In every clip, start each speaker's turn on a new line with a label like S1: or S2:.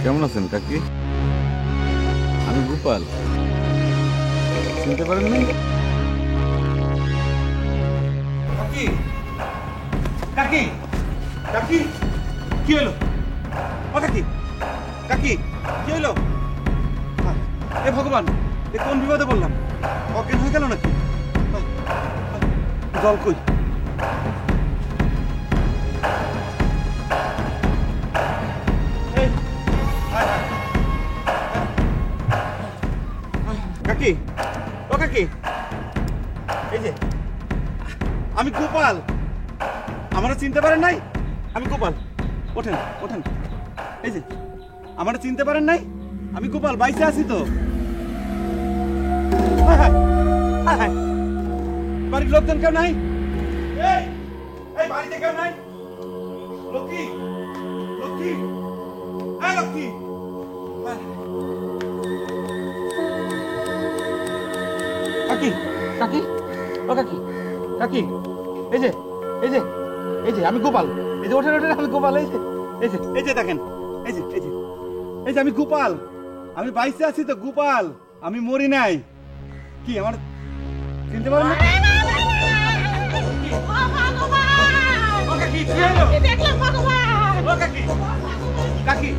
S1: কেমন আছেন কাকি? আমি গোপাল। চিনতে পারেন নাই?
S2: কাকি কাকি কাকি কি হলো? ও কাকি কাকি কি হলো? এ ভগবান, এ কোন বিপদে বললাম? অজ্ঞান হয়ে গেল নাকি? জল কই? এই, আয়, আয়। কাকি, ও কাকি, এই যে আমি গোপাল। আমারা চিনতে পারেন নাই? আমি গোপাল। ওঠেন ওঠেন। এই যে আমারা চিনতে পারেন নাই? আমি গোপাল, বাইসে আছি তো। হায় হায়, হায় হায়। বাড়ির লোকজন কেউ নাই? এই এই বাড়িতে কেউ নাই? লক্ষ্মী, লক্ষ্মী, হ্যাঁ লক্ষ্মী। কাকি কাকি, ও কাকি কাকি, এই যে এই যে এই যে আমি গোপাল। এই যে ওঠেন ওঠেন, আমি গোপাল। এই যে এই যে এই যে দেখেন, এই যে এই যে এই যে আমি গোপাল। আমি বাইসে আছি তো গোপাল, আমি মরি নাই। কি আমার চিনতে পারেন না? ও কাকি, কি হলো? ও কাকি কাকি,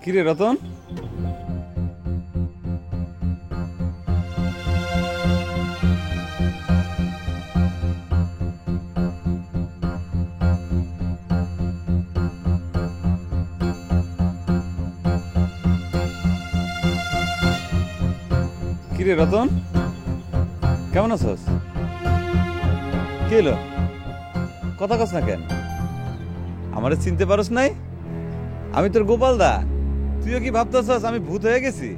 S1: কিরে রতন? কিরে রতন, কেমন আছস? কি হলো, কথা কস না কেন? আমারে চিনতে পারস নাই? আমি তোর গোপাল দা। তুইও কি ভাবতেছস আমি ভূত হয়ে গেছি?